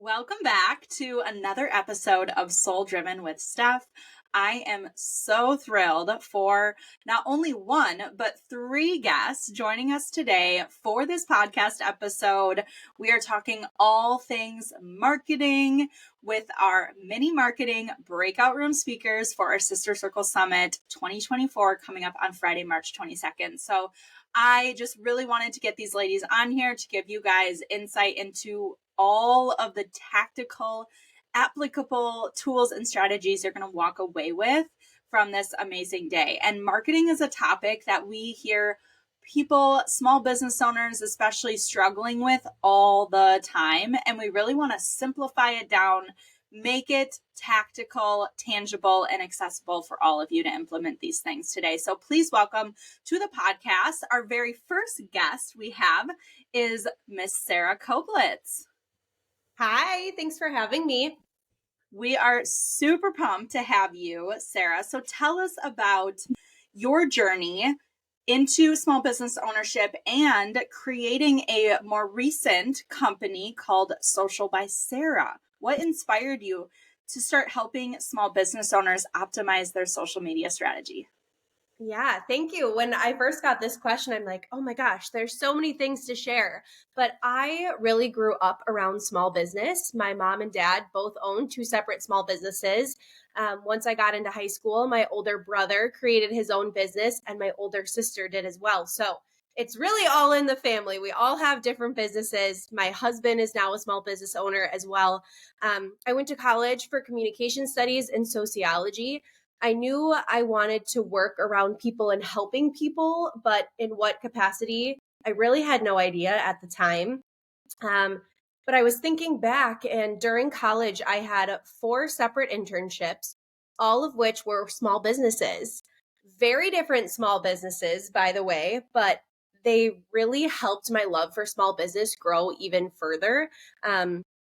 Welcome back to another episode of Soul Driven with Steph. I am so thrilled for not only one, but three guests joining us today for this podcast episode. We are talking all things marketing with our mini marketing breakout room speakers for our Sister Circle Summit 2024 coming up on Friday, March 22nd. So I just really wanted to get these ladies on here to give you guys insight into all of the tactical, applicable tools and strategies you're going to walk away with from this amazing day. And marketing is a topic that we hear people, small business owners especially, struggling with all the time. And we really want to simplify it down, make it tactical, tangible, and accessible for all of you to implement these things today. So please welcome to the podcast. Our very first guest we have is Miss Sarah Koblitz. Hi, thanks for having me. We are super pumped to have you, Sarah. So tell us about your journey into small business ownership and creating a more recent company called Social by Sarah. What inspired you to start helping small business owners optimize their social media strategy? Yeah, thank you. When I first got this question, I'm like, oh my gosh, there's so many things to share. But I really grew up around small business. My mom and dad both owned two separate small businesses. Once I got into high school, my older brother created his own business, and my older sister did as well. So it's really all in the family. We all have different businesses. My husband is now a small business owner as well. I went to college for communication studies and sociology. I knew I wanted to work around people and helping people, but in what capacity? I really had no idea at the time. But I was thinking back, and during college, I had four separate internships, all of which were small businesses. Very different small businesses, by the way, but they really helped my love for small business grow even further.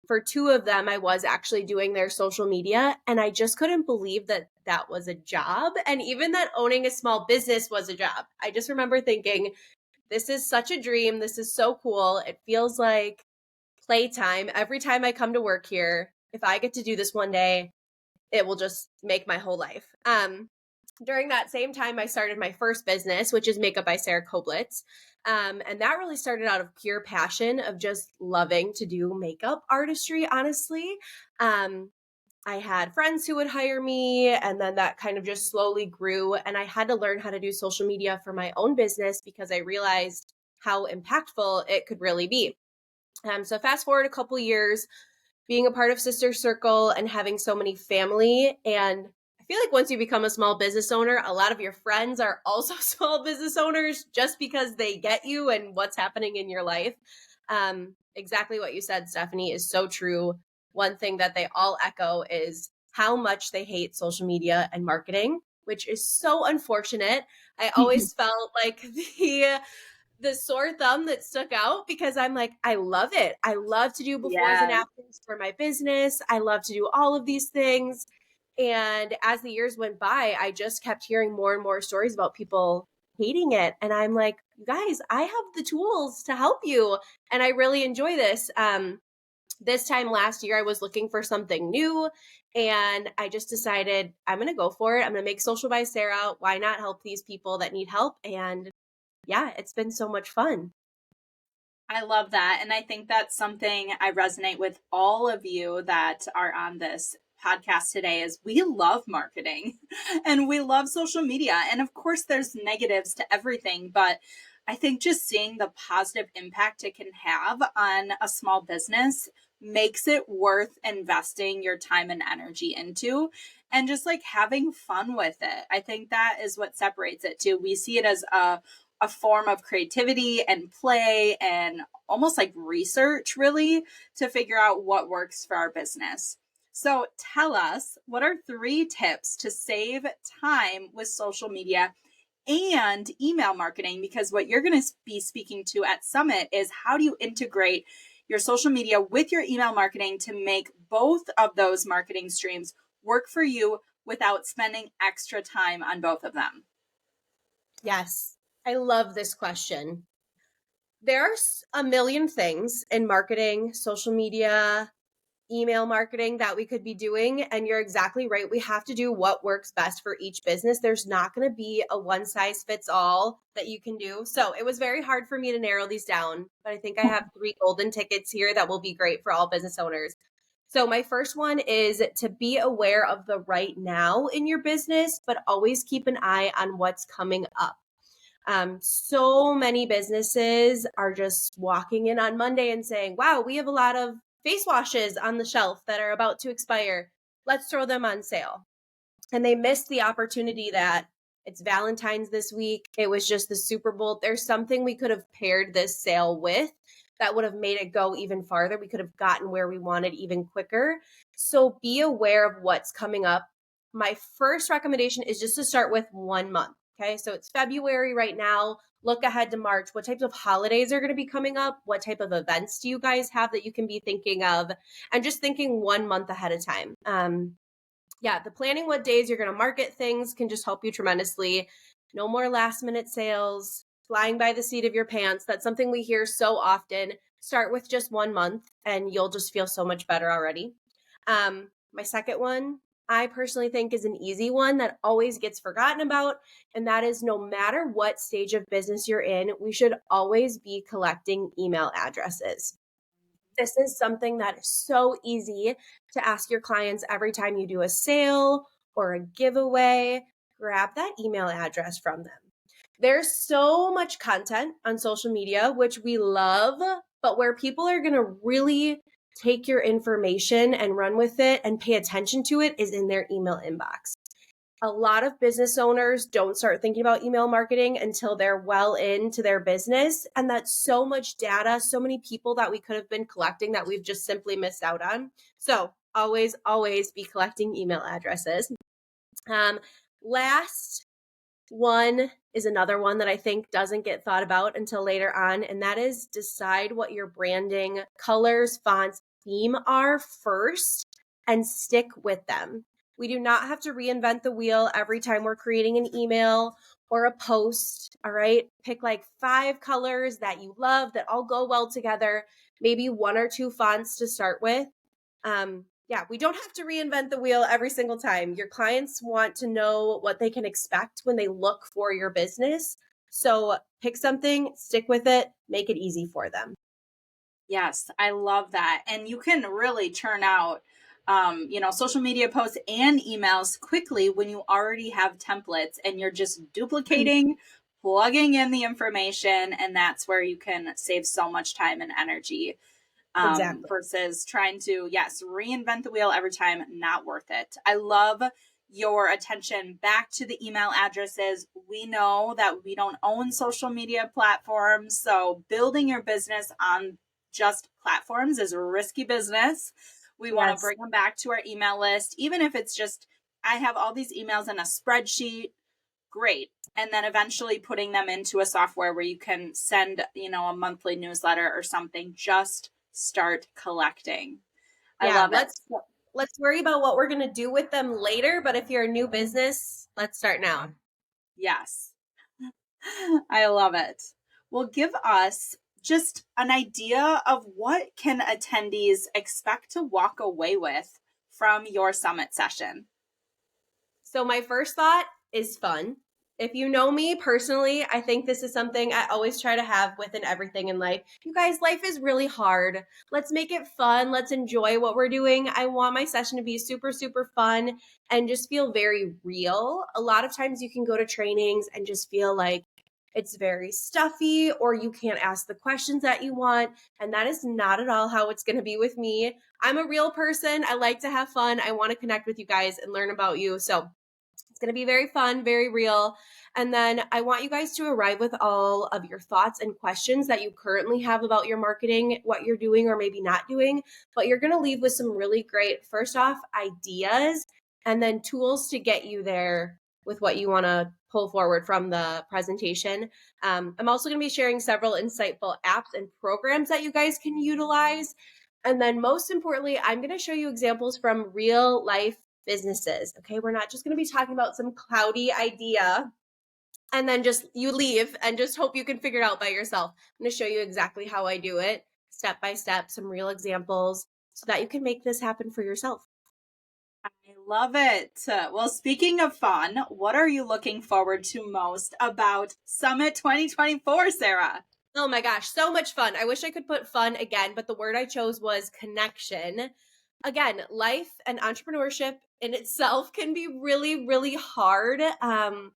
For two of them, I was actually doing their social media, and I just couldn't believe that that was a job. And even that owning a small business was a job. I just remember thinking, this is such a dream. This is so cool. It feels like playtime. Every time I come to work here, if I get to do this one day, it will just make my whole life. During that same time, I started my first business, which is Makeup by Sarah Koblitz. And that really started out of pure passion of just loving to do makeup artistry, honestly. Um, I had friends who would hire me, and then that kind of just slowly grew. And I had to learn how to do social media for my own business because I realized how impactful it could really be. So fast forward a couple years, being a part of Sister Circle and having so many family. And I feel like once you become a small business owner, a lot of your friends are also small business owners just because they get you and what's happening in your life. Exactly what you said, Stephanie, is so true. One thing that they all echo is how much they hate social media and marketing, which is so unfortunate. I always felt like the sore thumb that stuck out because I'm like, I love it. I love to do befores and Yeah. afters for my business. I love to do all of these things. And as the years went by, I just kept hearing more and more stories about people hating it. And I'm like, you guys, I have the tools to help you. And I really enjoy this. This time last year, I was looking for something new, and I just decided I'm going to go for it. I'm going to make Social by Sarah. Why not help these people that need help? And yeah, it's been so much fun. I love that. And I think that's something I resonate with all of you that are on this podcast today is we love marketing and we love social media. And of course there's negatives to everything, but I think just seeing the positive impact it can have on a small business makes it worth investing your time and energy into and just like having fun with it. I think that is what separates it too. We see it as a form of creativity and play and almost like research, really, to figure out what works for our business. So tell us, what are three tips to save time with social media and email marketing? Because what you're going to be speaking to at Summit is how do you integrate your social media with your email marketing to make both of those marketing streams work for you without spending extra time on both of them? Yes, I love this question. There's a million things in marketing, social media, email marketing that we could be doing. And you're exactly right. We have to do what works best for each business. There's not going to be a one size fits all that you can do. So it was very hard for me to narrow these down, but I think I have 3 golden tickets here that will be great for all business owners. So my first one is to be aware of the right now in your business, but always keep an eye on what's coming up. So many businesses are just walking in on Monday and saying, wow, we have a lot of face washes on the shelf that are about to expire. Let's throw them on sale. And they missed the opportunity that it's Valentine's this week. It was just the Super Bowl. There's something we could have paired this sale with that would have made it go even farther. We could have gotten where we wanted even quicker. So be aware of what's coming up. My first recommendation is just to start with 1 month. Okay, so it's February right now. Look ahead to March. What types of holidays are going to be coming up? What type of events do you guys have that you can be thinking of? And just thinking 1 month ahead of time. The planning what days you're going to market things can just help you tremendously. No more last minute sales, flying by the seat of your pants. That's something we hear so often. Start with just 1 month and you'll just feel so much better already. My second one, I personally think is an easy one that always gets forgotten about. And that is no matter what stage of business you're in, we should always be collecting email addresses. This is something that is so easy to ask your clients every time you do a sale or a giveaway. Grab that email address from them. There's so much content on social media, which we love, but where people are going to really take your information and run with it and pay attention to it is in their email inbox. A lot of business owners don't start thinking about email marketing until they're well into their business. And that's so much data, so many people that we could have been collecting that we've just simply missed out on. So always, always be collecting email addresses. Last one is another one that I think doesn't get thought about until later on, and that is decide what your branding colors, fonts, theme are first and stick with them. We do not have to reinvent the wheel every time we're creating an email or a post, all right? Pick like 5 colors that you love that all go well together, maybe 1 or 2 fonts to start with. We don't have to reinvent the wheel every single time. Your clients want to know what they can expect when they look for your business. So pick something, stick with it, make it easy for them. Yes, I love that. And you can really churn out, social media posts and emails quickly when you already have templates and you're just duplicating, plugging in the information. And that's where you can save so much time and energy. Exactly. Versus trying to, reinvent the wheel every time, not worth it. I love your attention back to the email addresses. We know that we don't own social media platforms, so building your business on just platforms is a risky business. We want to bring them back to our email list, even if it's just, I have all these emails in a spreadsheet. Great. And then eventually putting them into a software where you can send, a monthly newsletter or something. Just start collecting. I love it. Let's worry about what we're going to do with them later. But if you're a new business, let's start now. Yes. I love it. Well, give us just an idea of what can attendees expect to walk away with from your summit session. So my first thought is fun. If you know me personally, I think this is something I always try to have within everything in life. You guys, life is really hard. Let's make it fun. Let's enjoy what we're doing. I want my session to be super, super fun and just feel very real. A lot of times you can go to trainings and just feel like it's very stuffy or you can't ask the questions that you want. And that is not at all how it's going to be with me. I'm a real person. I like to have fun. I want to connect with you guys and learn about you. So it's going to be very fun, very real. And then I want you guys to arrive with all of your thoughts and questions that you currently have about your marketing, what you're doing or maybe not doing. But you're going to leave with some really great, first off, ideas and then tools to get you there with what you want to pull forward from the presentation. I'm also going to be sharing several insightful apps and programs that you guys can utilize. And then most importantly, I'm going to show you examples from real life businesses. Okay. We're not just going to be talking about some cloudy idea and then just you leave and just hope you can figure it out by yourself. I'm going to show you exactly how I do it step by step, some real examples. so that you can make this happen for yourself. I love it. Well, speaking of fun, what are you looking forward to most about Summit 2024, Sarah? Oh my gosh, so much fun. I wish I could put fun again, but the word I chose was connection. Again, life and entrepreneurship in itself can be really, really hard.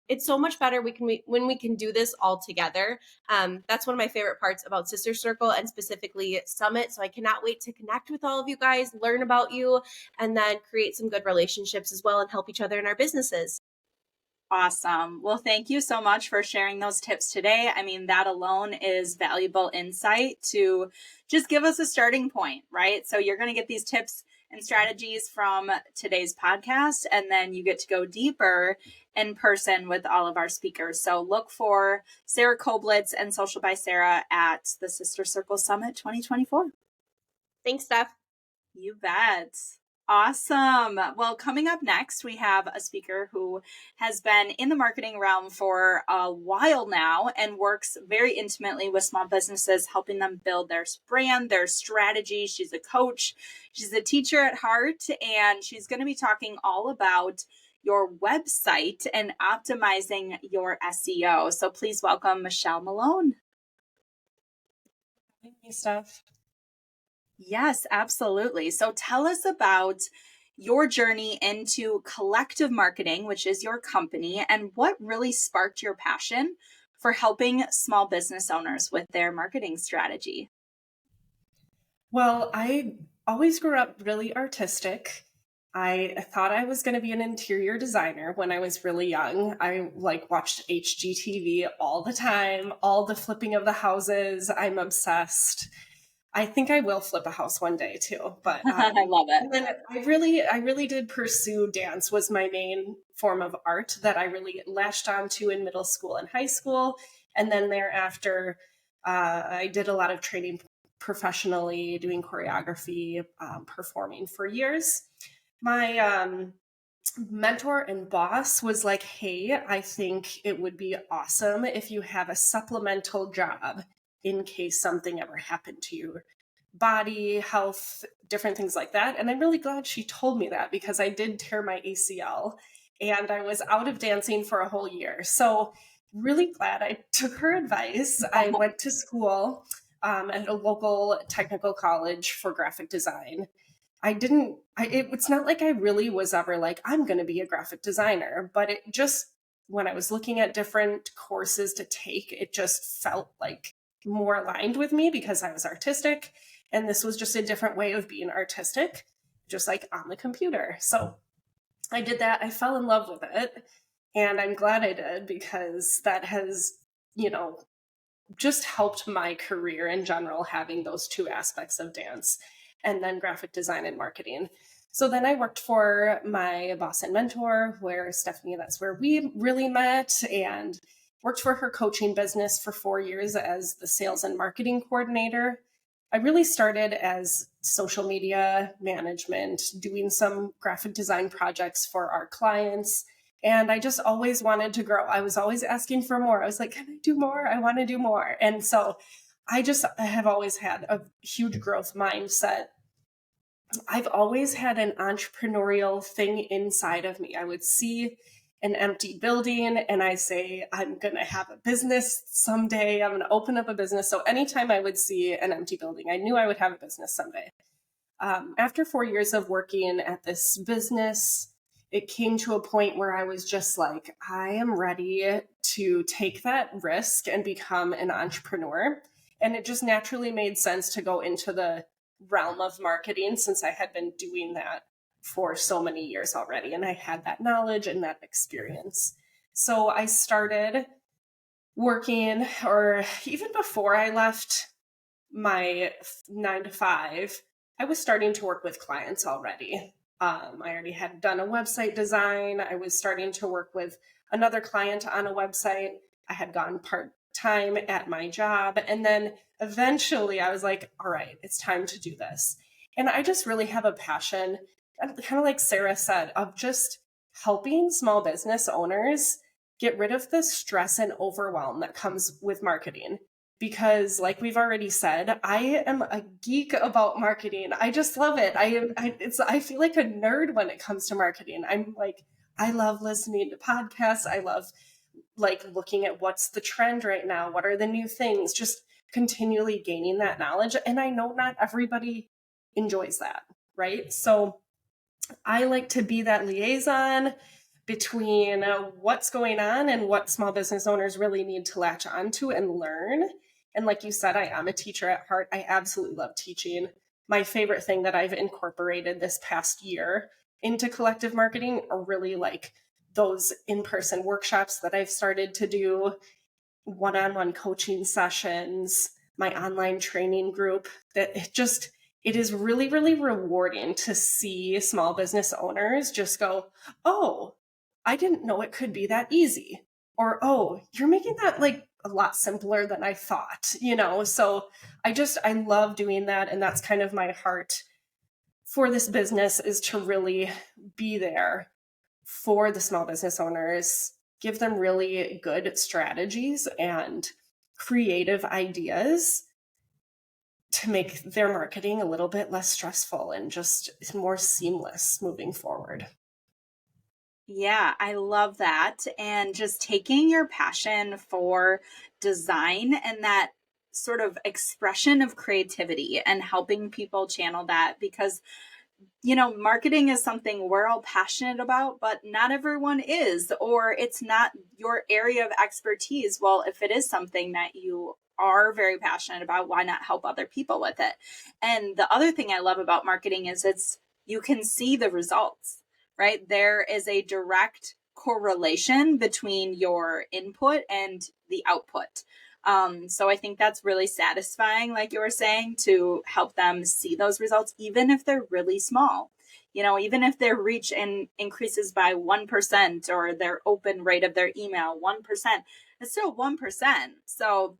It's so much better when we can do this all together. That's one of my favorite parts about Sister Circle and specifically Summit. So I cannot wait to connect with all of you guys, learn about you, and then create some good relationships as well and help each other in our businesses. Awesome. Well, thank you so much for sharing those tips today. I mean, that alone is valuable insight to just give us a starting point, right? So you're going to get these tips and strategies from today's podcast, and then you get to go deeper in person with all of our speakers. So look for Sarah Koblitz and Social by Sarah at the Sister Circle Summit 2024. Thanks, Steph. You bet. Awesome. Well, coming up next, we have a speaker who has been in the marketing realm for a while now and works very intimately with small businesses, helping them build their brand, their strategy. She's a coach, she's a teacher at heart, and she's going to be talking all about your website and optimizing your SEO. So please welcome Michelle Malone. Thank you, Steph. Yes, absolutely. So tell us about your journey into Collective Marketing, which is your company, and what really sparked your passion for helping small business owners with their marketing strategy. Well, I always grew up really artistic. I thought I was going to be an interior designer when I was really young. I watched HGTV all the time, all the flipping of the houses. I'm obsessed. I think I will flip a house one day too, but I love it. and then I really did pursue dance was my main form of art that I really latched onto in middle school and high school. And then thereafter, I did a lot of training professionally, doing choreography, performing for years. My mentor and boss was like, hey, I think it would be awesome if you have a supplemental job in case something ever happened to your body, health, different things like that. And I'm really glad she told me that because I did tear my ACL and I was out of dancing for a whole year. So really glad I took her advice. I went to school at a local technical college for graphic design. It's not like I really was ever like, I'm going to be a graphic designer, but it just, when I was looking at different courses to take, it just felt like more aligned with me because I was artistic. And this was just a different way of being artistic, just like on the computer. So I did that. I fell in love with it. And I'm glad I did because that has, just helped my career in general, having those two aspects of dance and then graphic design and marketing. So then I worked for my boss and mentor, where Stephanie, that's where we really met, and worked for her coaching business for 4 years as the sales and marketing coordinator. I really started as social media management, doing some graphic design projects for our clients. And I just always wanted to grow. I was always asking for more. I was like, can I do more? I want to do more. And so I have always had a huge growth mindset. I've always had an entrepreneurial thing inside of me. I would see an empty building and I say, I'm going to have a business someday. I'm going to open up a business. So anytime I would see an empty building, I knew I would have a business someday. After 4 years of working at this business, it came to a point where I was just like, I am ready to take that risk and become an entrepreneur. And it just naturally made sense to go into the realm of marketing since I had been doing that for so many years already. And I had that knowledge and that experience. So I started working, or even before I left my 9 to 5, I was starting to work with clients already. I already had done a website design. I was starting to work with another client on a website. I had gone part-time at my job. And then eventually I was like, all right, it's time to do this. And I just really have a passion, kind of like Sarah said, of just helping small business owners get rid of the stress and overwhelm that comes with marketing. because like we've already said, I am a geek about marketing. I just love it. I feel like a nerd when it comes to marketing. I'm like, I love listening to podcasts. I love like looking at what's the trend right now. What are the new things? Just continually gaining that knowledge. And I know not everybody enjoys that, right? So I like to be that liaison between what's going on and what small business owners really need to latch onto and learn. And like you said, I am a teacher at heart. I absolutely love teaching. My favorite thing that I've incorporated this past year into collective marketing are really like those in-person workshops that I've started to do, one-on-one coaching sessions, my online training group. That it is really, really rewarding to see small business owners just go, oh, I didn't know it could be that easy. Or, oh, you're making that like a lot simpler than I thought, So I love doing that. And that's kind of my heart for this business, is to really be there for the small business owners, give them really good strategies and creative ideas to make their marketing a little bit less stressful and just more seamless moving forward. Yeah, I love that. And just taking your passion for design and that sort of expression of creativity and helping people channel that, because marketing is something we're all passionate about, but not everyone is, or it's not your area of expertise. Well, if it is something that you are very passionate about, why not help other people with it? And the other thing I love about marketing is you can see the results, right? There is a direct correlation between your input and the output. So I think that's really satisfying, like you were saying, to help them see those results, even if they're really small. Even if their reach increases by 1%, or their open rate of their email 1%, it's still 1%. So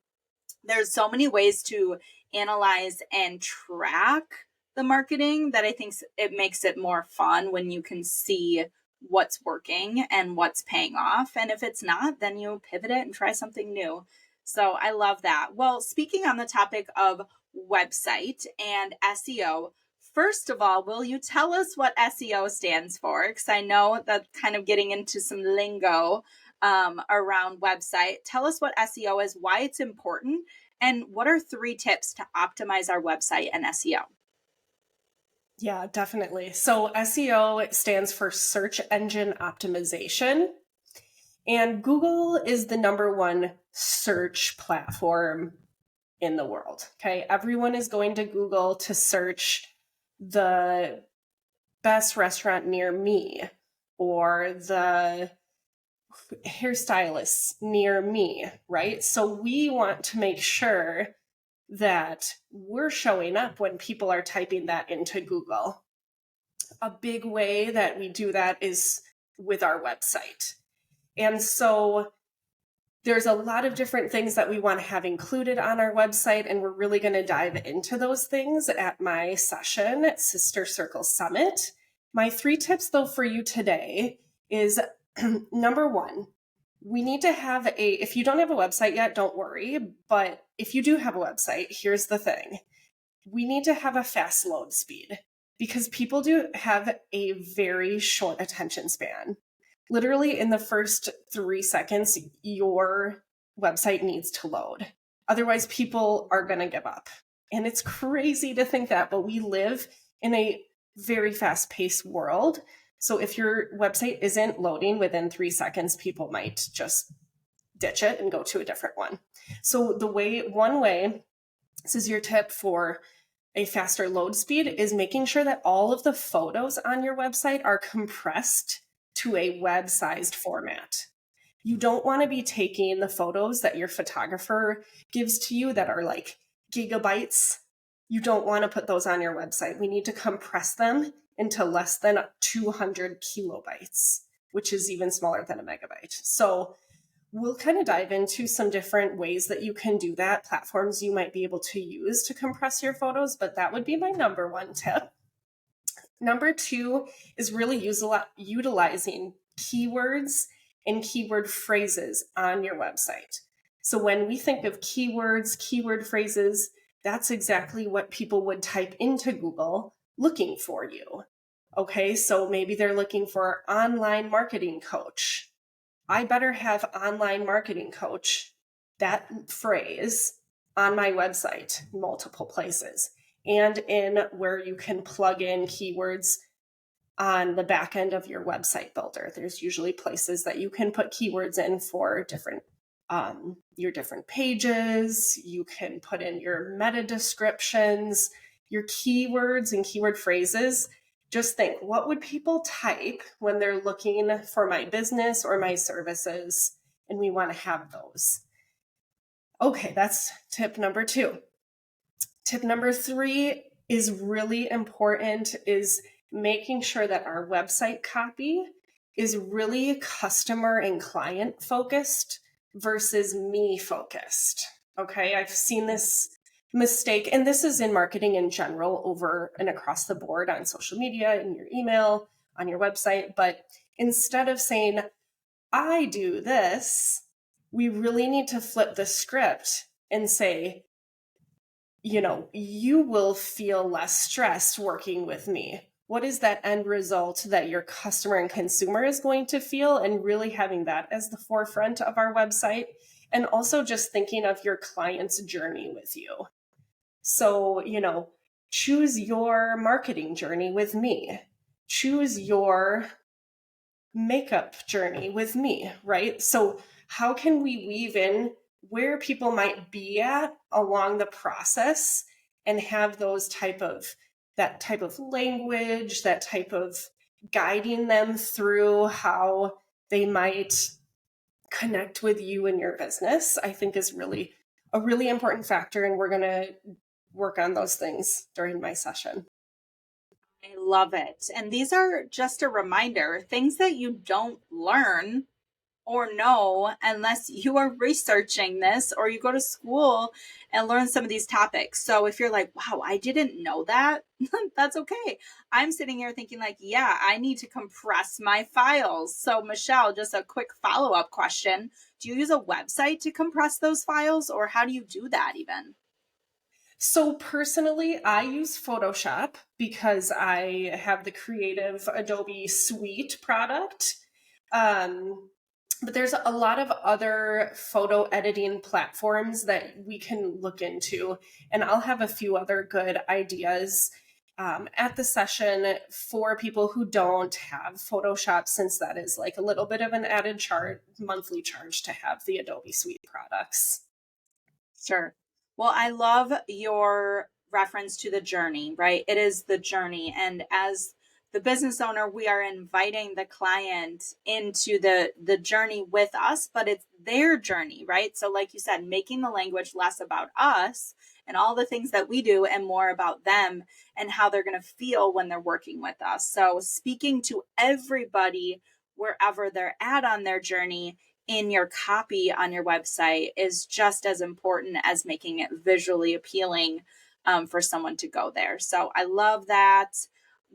there's so many ways to analyze and track the marketing that I think it makes it more fun when you can see what's working and what's paying off. And if it's not, then you pivot it and try something new. So I love that. Well, speaking on the topic of website and SEO, first of all, will you tell us what SEO stands for? Because I know that kind of getting into some lingo around website. Tell us what SEO is, why it's important, and what are 3 tips to optimize our website and SEO? Yeah, definitely. So SEO stands for search engine optimization. And Google is the number one search platform in the world. Okay. Everyone is going to Google to search the best restaurant near me, or the hairstylists near me, right? So we want to make sure that we're showing up when people are typing that into Google. A big way that we do that is with our website. And so there's a lot of different things that we want to have included on our website, and we're really going to dive into those things at my session at Sister Circle Summit. My 3 tips, though, for you today is number 1, we need to have if you don't have a website yet, don't worry. But if you do have a website, here's the thing. We need to have a fast load speed, because people do have a very short attention span. Literally in the first 3 seconds, your website needs to load. Otherwise, people are going to give up. And it's crazy to think that, but we live in a very fast-paced world. So if your website isn't loading within 3 seconds, people might just ditch it and go to a different one. So one way, this is your tip for a faster load speed, is making sure that all of the photos on your website are compressed to a web-sized format. You don't want to be taking the photos that your photographer gives to you that are like gigabytes. You don't want to put those on your website. We need to compress them into less than 200 kilobytes, which is even smaller than a megabyte. So we'll kind of dive into some different ways that you can do that, platforms you might be able to use to compress your photos, but that would be my number 1 tip. Number 2 is really utilizing keywords and keyword phrases on your website. So when we think of keywords, keyword phrases, that's exactly what people would type into Google looking for you. Okay, so maybe they're looking for online marketing coach. I better have online marketing coach, that phrase, on my website, multiple places, and in where you can plug in keywords on the back end of your website builder. There's usually places that you can put keywords in for different your different pages. You can put in your meta descriptions, your keywords and keyword phrases. Just think, what would people type when they're looking for my business or my services? And we want to have those. Okay, that's tip number 2. Tip number 3 is really important, is making sure that our website copy is really customer and client focused versus me focused. Okay, I've seen this mistake, and this is in marketing in general, over and across the board, on social media, in your email, on your website. But instead of saying, I do this, we really need to flip the script and say, you will feel less stressed working with me. What is that end result that your customer and consumer is going to feel? And really having that as the forefront of our website. And also just thinking of your client's journey with you. So, choose your marketing journey with me. Choose your makeup journey with me, right? So how can we weave in where people might be at along the process and have that type of language, that type of guiding them through how they might connect with you and your business, I think is really a really important factor. And we're going to work on those things during my session. I love it. And these are just a reminder, things that you don't learn or know unless you are researching this or you go to school and learn some of these topics. So if you're like, wow, I didn't know that, that's okay. I'm sitting here thinking like, yeah, I need to compress my files. So Michelle, just a quick follow-up question. Do you use a website to compress those files, or how do you do that even? So personally, I use Photoshop because I have the Creative Adobe Suite product. But there's a lot of other photo editing platforms that we can look into. And I'll have a few other good ideas at the session for people who don't have Photoshop, since that is like a little bit of an added monthly charge to have the Adobe Suite products. Sure. Well, I love your reference to the journey, right? It is the journey. And as the business owner, we are inviting the client into the journey with us, but it's their journey, right? So like you said, making the language less about us and all the things that we do and more about them and how they're going to feel when they're working with us. So speaking to everybody wherever they're at on their journey in your copy on your website is just as important as making it visually appealing for someone to go there. So I love that.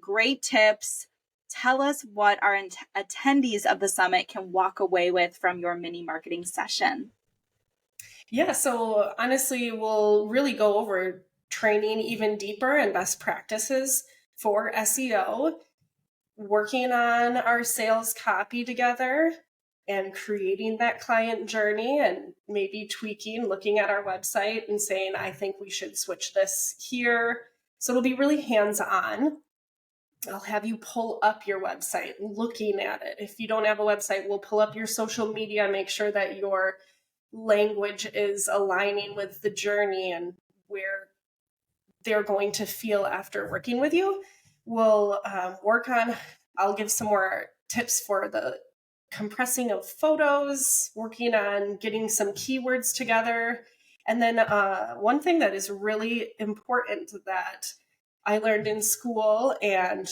Great tips. Tell us what our attendees of the summit can walk away with from your mini marketing session. Yeah, so honestly, we'll really go over training even deeper and best practices for SEO, working on our sales copy together, and creating that client journey, and maybe tweaking, looking at our website and saying, I think we should switch this here. So it'll be really hands-on. I'll have you pull up your website, looking at it. If you don't have a website, we'll pull up your social media, make sure that your language is aligning with the journey and where they're going to feel after working with you. We'll I'll give some more tips for the compressing of photos, working on getting some keywords together. And then one thing that is really important that I learned in school and,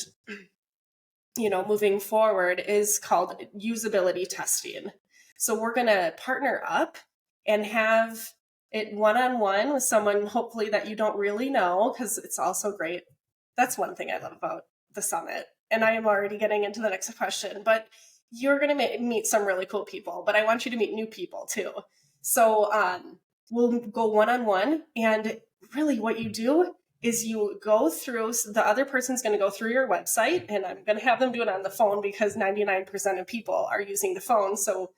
moving forward is called usability testing. So we're going to partner up and have it one-on-one with someone, hopefully that you don't really know, because it's also great. That's one thing I love about the summit. And I am already getting into the next question, but you're going to meet some really cool people, but I want you to meet new people too. So we'll go one-on-one, and really what you do is you go through, the other person's going to go through your website, and I'm going to have them do it on the phone because 99% of people are using the phone. So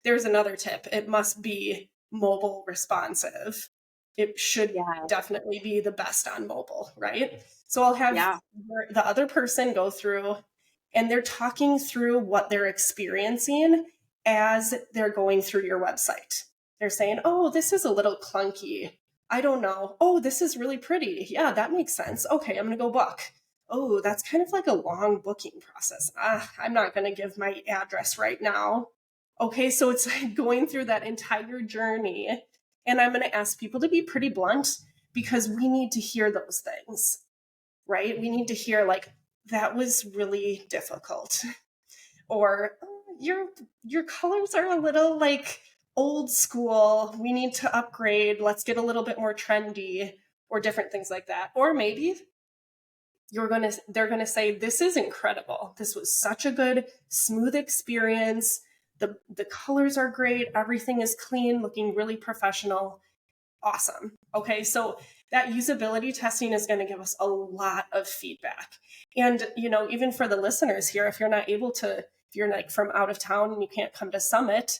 there's another tip. It must be mobile responsive. It should definitely be the best on mobile, right? So I'll have the other person go through, and they're talking through what they're experiencing as they're going through your website. They're saying, oh, this is a little clunky. I don't know. Oh, this is really pretty. Yeah, that makes sense. Okay, I'm going to go book. Oh, that's kind of like a long booking process. I'm not going to give my address right now. Okay, so it's like going through that entire journey. And I'm going to ask people to be pretty blunt because we need to hear those things, right? We need to hear like, that was really difficult. Or your colors are a little like old school. We need to upgrade. Let's get a little bit more trendy, or different things like that. Or maybe they're going to say, this is incredible. This was such a good, smooth experience. The colors are great. Everything is clean, looking really professional. Awesome. Okay, so that usability testing is going to give us a lot of feedback. And, even for the listeners here, if you're not able to, if you're like from out of town and you can't come to Summit,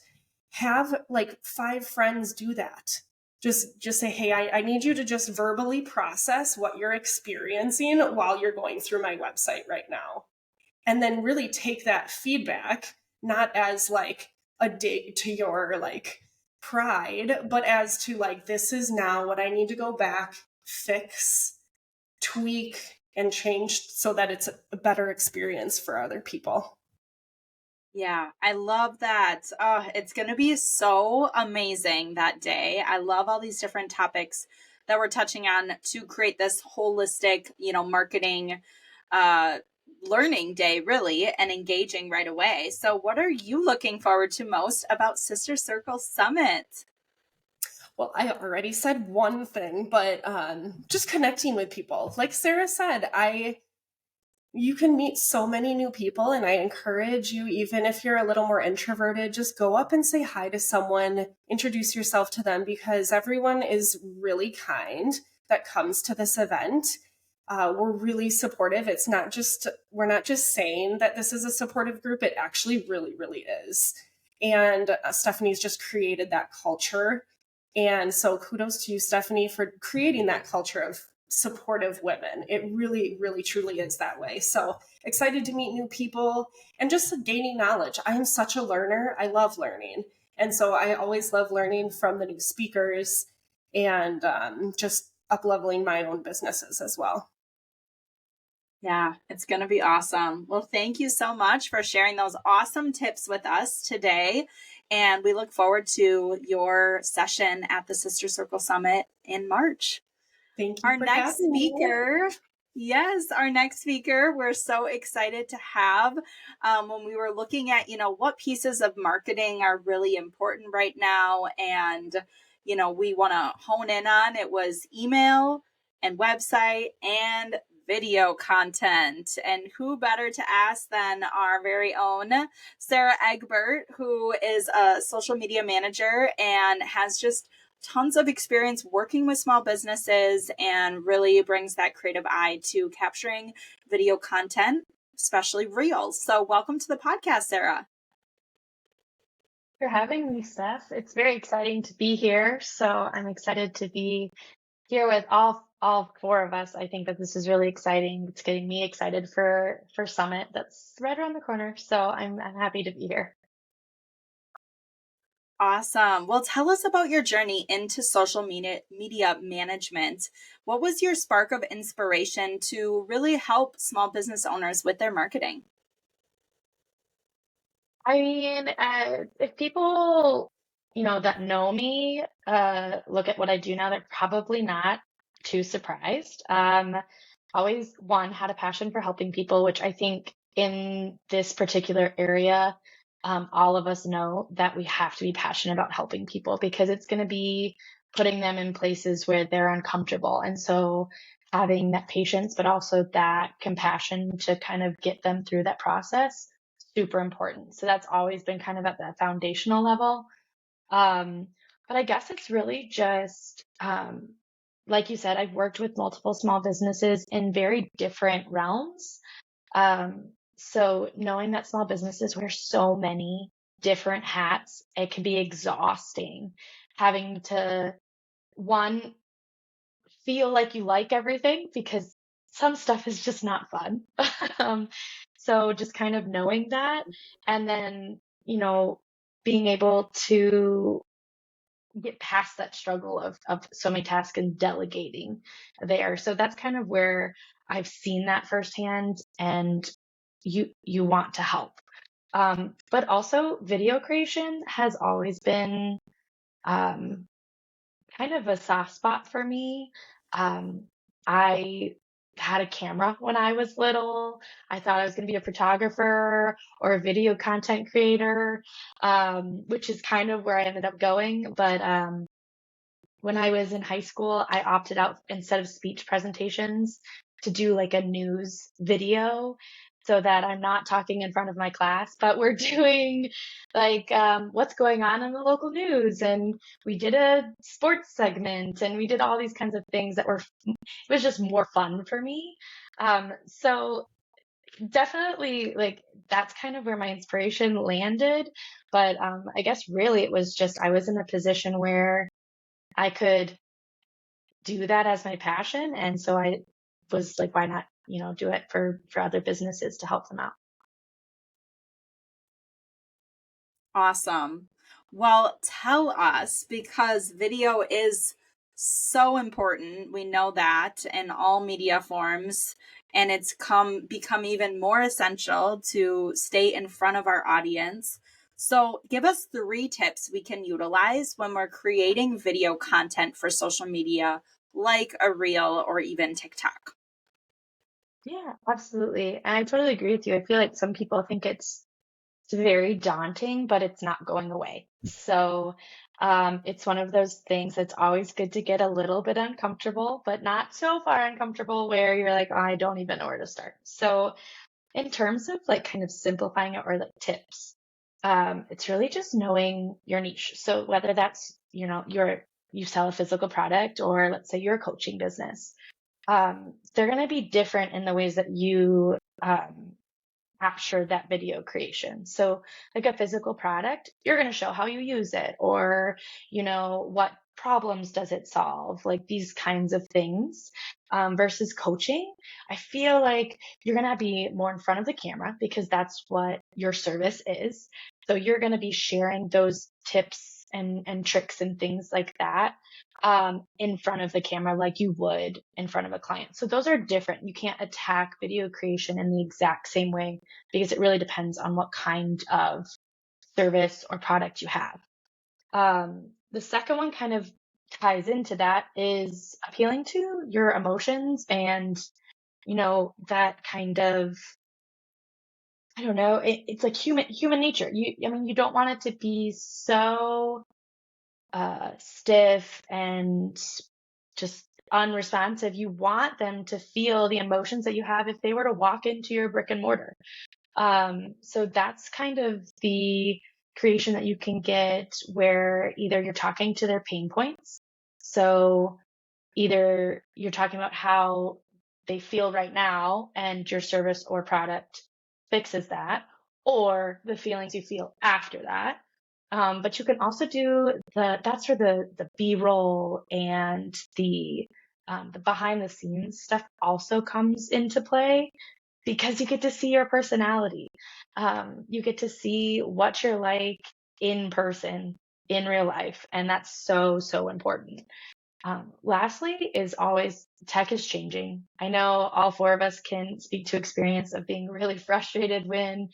have like 5 friends do that. Just say, hey, I need you to just verbally process what you're experiencing while you're going through my website right now. And then really take that feedback, not as like a dig to your like pride, but as to like, this is now what I need to go back, fix, tweak, and change so that it's a better experience for other people. Yeah, I love that. It's going to be so amazing that day. I love all these different topics that we're touching on to create this holistic, marketing learning day, really, and engaging right away. So what are you looking forward to most about Sister Circle Summit? Well, I already said one thing, but just connecting with people. Like Sarah said, you can meet so many new people, and I encourage you, even if you're a little more introverted, just go up and say hi to someone, introduce yourself to them, because everyone is really kind that comes to this event. We're really supportive. We're not just saying that this is a supportive group. It actually really, really is. And Stephanie's just created that culture. And so kudos to you, Stephanie, for creating that culture of supportive women. It really, really, truly is that way. So excited to meet new people and just gaining knowledge. I am such a learner. I love learning. And so I always love learning from the new speakers and just up-leveling my own businesses as well. Yeah, it's going to be awesome. Well, thank you so much for sharing those awesome tips with us today. And we look forward to your session at the Sister Circle Summit in March. Thank you. Our next speaker. Yes, our next speaker, we're so excited to have. When we were looking at, what pieces of marketing are really important right now, and, we want to hone in on, it was email and website and video content. And who better to ask than our very own Sarah Egbert, who is a social media manager and has just tons of experience working with small businesses and really brings that creative eye to capturing video content, especially reels. So welcome to the podcast, Sarah. For having me, Steph. It's very exciting to be here. So I'm excited to be here with all 4 of us. I think that this is really exciting. It's getting me excited for Summit that's right around the corner. So I'm happy to be here. Awesome. Well, tell us about your journey into social media management. What was your spark of inspiration to really help small business owners with their marketing? I mean, if people, that know me, look at what I do now, they're probably not too surprised. Always, had a passion for helping people, which I think in this particular area, all of us know that we have to be passionate about helping people because it's going to be putting them in places where they're uncomfortable. And so having that patience, but also that compassion to kind of get them through that process, super important. So that's always been kind of at that foundational level. But I guess it's really just, like you said, I've worked with multiple small businesses in very different realms. So knowing that small businesses wear so many different hats, it can be exhausting having to, one, feel like you like everything because some stuff is just not fun. um, so just kind of knowing that, and then, being able to get past that struggle of so many tasks and delegating there. So that's kind of where I've seen that firsthand, and you want to help. But also video creation has always been um, kind of a soft spot for me. I had a camera when I was little. I thought I was going to be a photographer or a video content creator, which is kind of where I ended up going. But when I was in high school, I opted out, instead of speech presentations, to do like a news video so that I'm not talking in front of my class, but we're doing like what's going on in the local news. And we did a sports segment and we did all these kinds of things that it was just more fun for me. So definitely, like, that's kind of where my inspiration landed. But I guess really it was just I was in a position where I could do that as my passion. And so I was like, why not, do it for other businesses to help them out. Awesome. Well, tell us, because video is so important. We know that in all media forms, and it's become even more essential to stay in front of our audience. So, give us 3 tips we can utilize when we're creating video content for social media, like a reel or even TikTok. Yeah, absolutely. And I totally agree with you. I feel like some people think it's very daunting, but it's not going away. So it's one of those things that's always good to get a little bit uncomfortable, but not so far uncomfortable where you're like, oh, I don't even know where to start. So in terms of like kind of simplifying it or like tips, it's really just knowing your niche. So whether that's, you sell a physical product, or let's say you're a coaching business, they're going to be different in the ways that you capture that video creation. So like a physical product, you're going to show how you use it, or, what problems does it solve, like these kinds of things. Versus coaching, I feel like you're going to be more in front of the camera because that's what your service is. So you're going to be sharing those tips and tricks and things like that in front of the camera like you would in front of a client. So those are different. You can't attack video creation in the exact same way because it really depends on what kind of service or product you have. The second one kind of ties into that, is appealing to your emotions and, that kind of, I don't know, it's like human nature. You don't want it to be so stiff and just unresponsive. You want them to feel the emotions that you have if they were to walk into your brick and mortar. So that's kind of the creation that you can get, where either you're talking to their pain points. So either you're talking about how they feel right now and your service or product fixes that, or the feelings you feel after that. But you can also do that's where the B-roll and the behind the scenes stuff also comes into play, because you get to see your personality. You get to see what you're like in person, in real life. And that's so, so important. Lastly is always, tech is changing. I know all 4 of us can speak to experience of being really frustrated when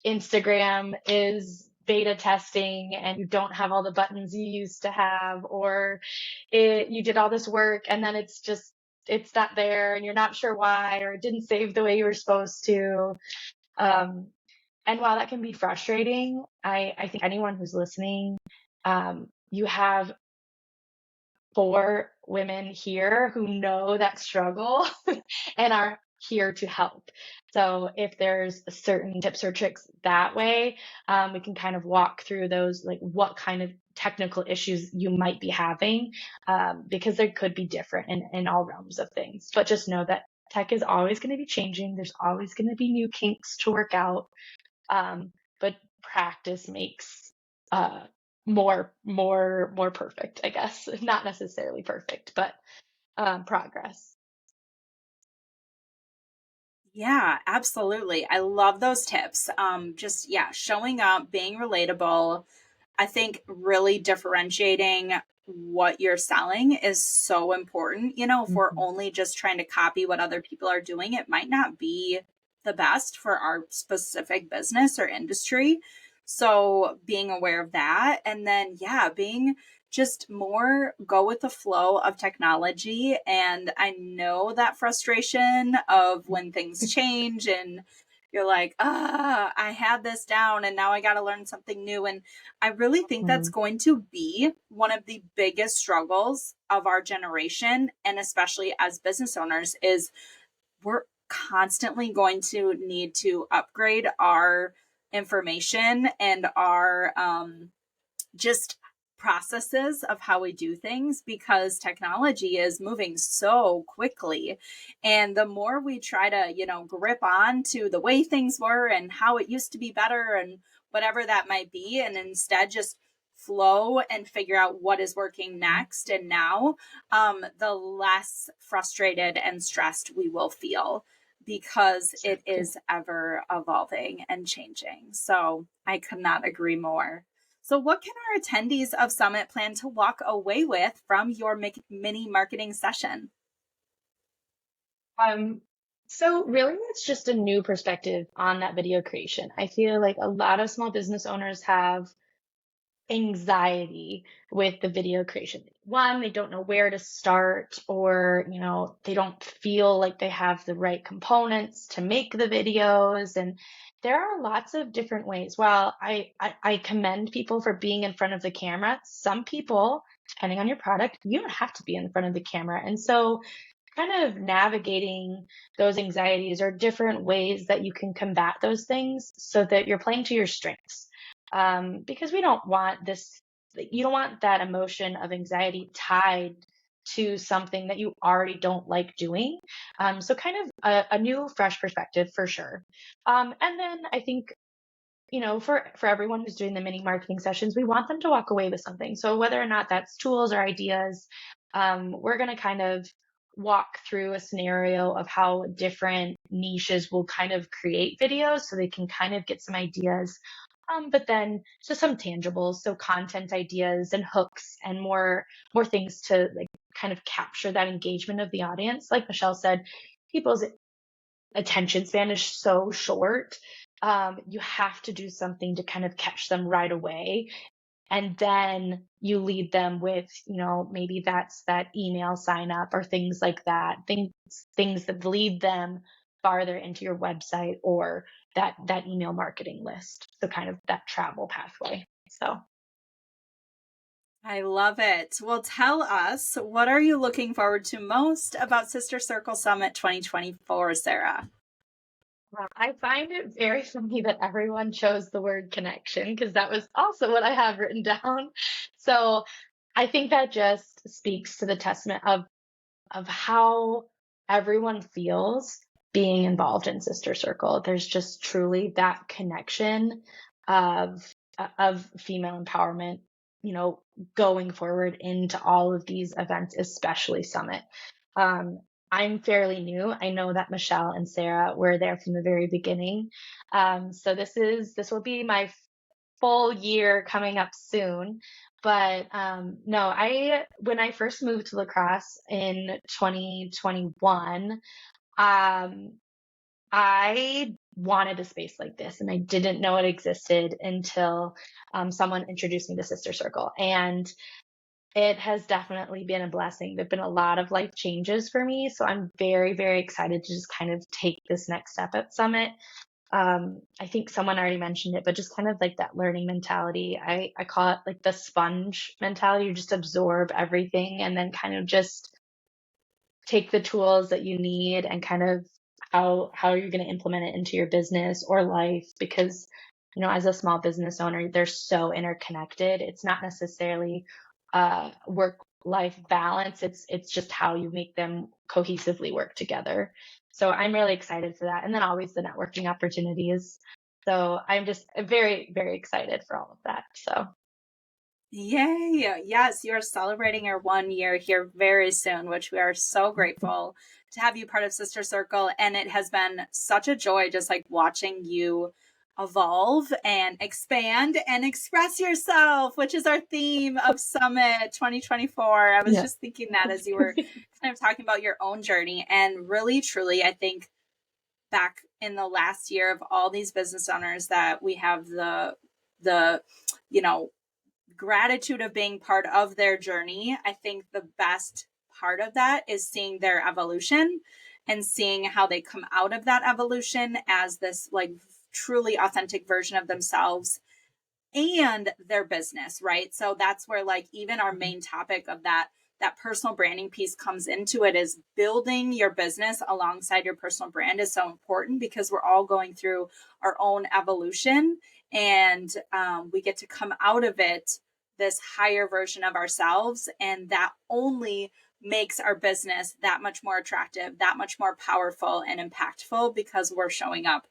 Instagram is beta testing and you don't have all the buttons you used to have, or you did all this work and then it's not there and you're not sure why, or it didn't save the way you were supposed to. And while that can be frustrating, I think anyone who's listening, you have 4 women here who know that struggle and are here to help. So if there's certain tips or tricks that way, we can kind of walk through those, like what kind of technical issues you might be having, because they could be different in all realms of things. But just know that tech is always going to be changing. There's always going to be new kinks to work out. But practice makes more perfect, I guess. Not necessarily perfect, but progress. Yeah, absolutely. I love those tips. Just, yeah, showing up, being relatable. I think really differentiating what you're selling is so important. If we're Mhm. only just trying to copy what other people are doing, it might not be the best for our specific business or industry. So being aware of that. And then, yeah, being just more go with the flow of technology. And I know that frustration of when things change and you're like, I had this down and now I got to learn something new. And I really think that's Mhm. going to be one of the biggest struggles of our generation. And especially as business owners, is we're constantly going to need to upgrade our information and our just processes of how we do things because technology is moving so quickly. And the more we try to, grip on to the way things were and how it used to be better and whatever that might be, and instead just flow and figure out what is working next and now, the less frustrated and stressed we will feel because it Exactly. is ever evolving and changing. So I could not agree more. So, what can our attendees of Summit plan to walk away with from your mini marketing session? Um, so really it's just a new perspective on that video creation. I feel like a lot of small business owners have anxiety with the video creation. One, they don't know where to start, or, they don't feel like they have the right components to make the videos. And there are lots of different ways. While I commend people for being in front of the camera, some people, depending on your product, you don't have to be in front of the camera. And so kind of navigating those anxieties or different ways that you can combat those things so that you're playing to your strengths. Because we don't want this, you don't want that emotion of anxiety tied to something that you already don't like doing. So kind of a new, fresh perspective for sure. And then I think, for everyone who's doing the mini marketing sessions, we want them to walk away with something. So whether or not that's tools or ideas, we're going to kind of walk through a scenario of how different niches will kind of create videos so they can kind of get some ideas. But then just some tangibles, so content ideas and hooks and more things to like kind of capture that engagement of the audience. Like Michelle said, people's attention span is so short. You have to do something to kind of catch them right away. And then you lead them with, maybe that's that email sign up or things like that. Things that lead them farther into your website or that email marketing list. So kind of that travel pathway. So I love it. Well, tell us, what are you looking forward to most about Sister Circle Summit 2024, Sarah? I find it very funny that everyone chose the word connection because that was also what I have written down. So I think that just speaks to the testament of how everyone feels being involved in Sister Circle. There's just truly that connection of female empowerment, going forward into all of these events, especially Summit. Um, I'm fairly new. I know that Michelle and Sarah were there from the very beginning. So this will be my full year coming up soon. But no, when I first moved to La Crosse in 2021, um, I wanted a space like this, and I didn't know it existed until someone introduced me to Sister Circle, and it has definitely been a blessing. There've been a lot of life changes for me, so I'm very, very excited to just kind of take this next step at Summit. I think someone already mentioned it, but just kind of like that learning mentality. I call it like the sponge mentality. You just absorb everything and then kind of just take the tools that you need and kind of how you're going to implement it into your business or life, because as a small business owner, they're so interconnected. It's not necessarily work-life balance. It's just how you make them cohesively work together. So I'm really excited for that. And then always the networking opportunities. So I'm just very, very excited for all of that. So Yay. Yes, you are celebrating your 1 year here very soon, which we are so grateful to have you part of Sister Circle. And it has been such a joy just like watching you evolve and expand and express yourself, which is our theme of Summit 2024. I was yeah. just thinking that as you were kind of talking about your own journey. And really, truly, I think back in the last year of all these business owners that we have the gratitude of being part of their journey. I think the best part of that is seeing their evolution and seeing how they come out of that evolution as this like truly authentic version of themselves and their business, right? So that's where like even our main topic of that personal branding piece comes into it, is building your business alongside your personal brand is so important because we're all going through our own evolution, and we get to come out of it this higher version of ourselves. And that only makes our business that much more attractive, that much more powerful and impactful because we're showing up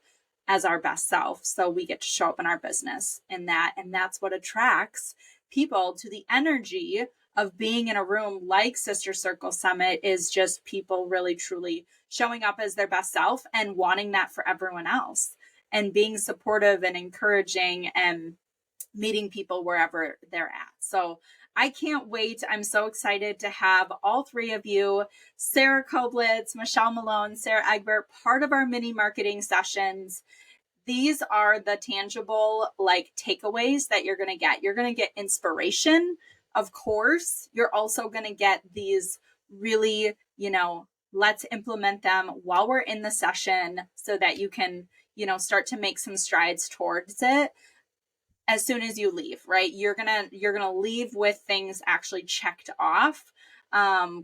as our best self. So we get to show up in our business in that. And that's what attracts people to the energy of being in a room like Sister Circle Summit, is just people really truly showing up as their best self and wanting that for everyone else and being supportive and encouraging and meeting people wherever they're at. So I can't wait. I'm so excited to have all three of you, Sarah Koblitz, Michelle Malone, Sarah Egbert, part of our mini marketing sessions. These are the tangible like takeaways that you're going to get. You're going to get inspiration, of course. You're also going to get these really, let's implement them while we're in the session so that you can, start to make some strides towards it as soon as you leave, right? You're gonna leave with things actually checked off,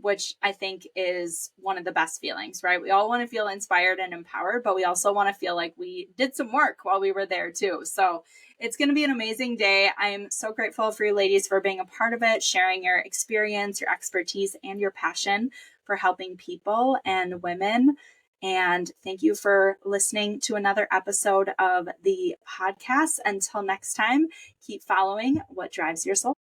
which I think is one of the best feelings, right? We all want to feel inspired and empowered, but we also want to feel like we did some work while we were there too. So it's going to be an amazing day. I'm so grateful for you ladies for being a part of it, sharing your experience, your expertise, and your passion for helping people and women. And thank you for listening to another episode of the podcast. Until next time, keep following what drives your soul.